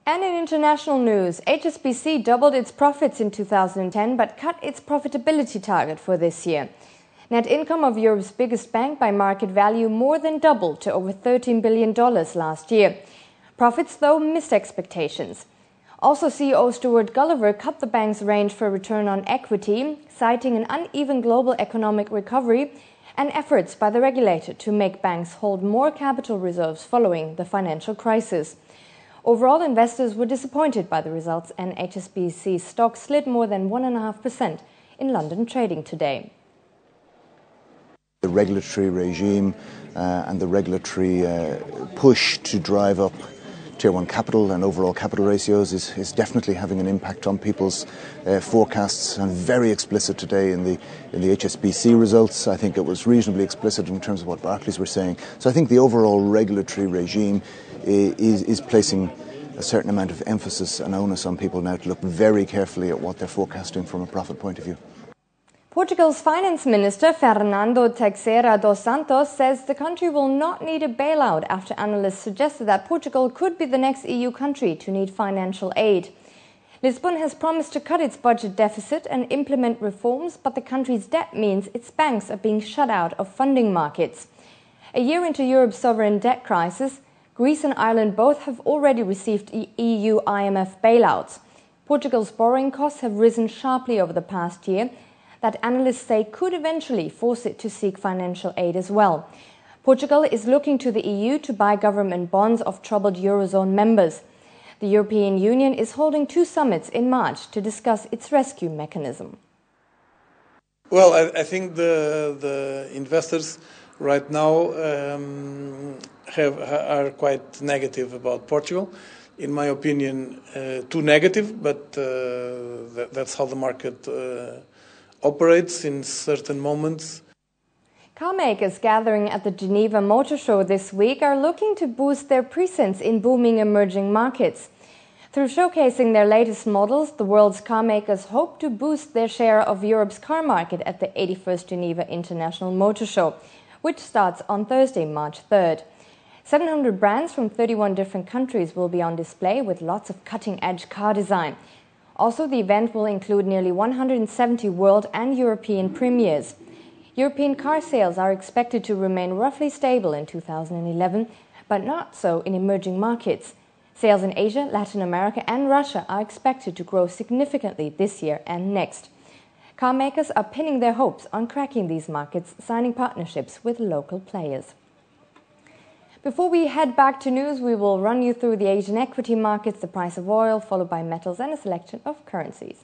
And in international news, HSBC doubled its profits in 2010 but cut its profitability target for this year. Net income of Europe's biggest bank by market value more than doubled to over $13 billion last year. Profits, though, missed expectations. Also, CEO Stuart Gulliver cut the bank's range for return on equity, citing an uneven global economic recovery and efforts by the regulator to make banks hold more capital reserves following the financial crisis. Overall, investors were disappointed by the results, and HSBC's stock slid more than 1.5% in London trading today. The regulatory regime and the regulatory push to drive up Tier 1 capital and overall capital ratios is definitely having an impact on people's forecasts, and very explicit today in the HSBC results. I think it was reasonably explicit in terms of what Barclays were saying. So I think the overall regulatory regime is placing a certain amount of emphasis and onus on people now to look very carefully at what they're forecasting from a profit point of view. Portugal's finance minister, Fernando Teixeira dos Santos, says the country will not need a bailout after analysts suggested that Portugal could be the next EU country to need financial aid. Lisbon has promised to cut its budget deficit and implement reforms, but the country's debt means its banks are being shut out of funding markets. A year into Europe's sovereign debt crisis, Greece and Ireland both have already received EU IMF bailouts. Portugal's borrowing costs have risen sharply over the past year, that analysts say could eventually force it to seek financial aid as well. Portugal is looking to the EU to buy government bonds of troubled Eurozone members. The European Union is holding 2 summits in March to discuss its rescue mechanism. Well, I think the investors right now are quite negative about Portugal. In my opinion, too negative, but that's how the market operates in certain moments. Car makers gathering at the Geneva Motor Show this week are looking to boost their presence in booming emerging markets. Through showcasing their latest models, the world's car makers hope to boost their share of Europe's car market at the 81st Geneva International Motor Show, which starts on Thursday, March 3rd. 700 brands from 31 different countries will be on display with lots of cutting-edge car design. Also, the event will include nearly 170 world and European premieres. European car sales are expected to remain roughly stable in 2011, but not so in emerging markets. Sales in Asia, Latin America and Russia are expected to grow significantly this year and next. Car makers are pinning their hopes on cracking these markets, signing partnerships with local players. Before we head back to news, we will run you through the Asian equity markets, the price of oil, followed by metals and a selection of currencies.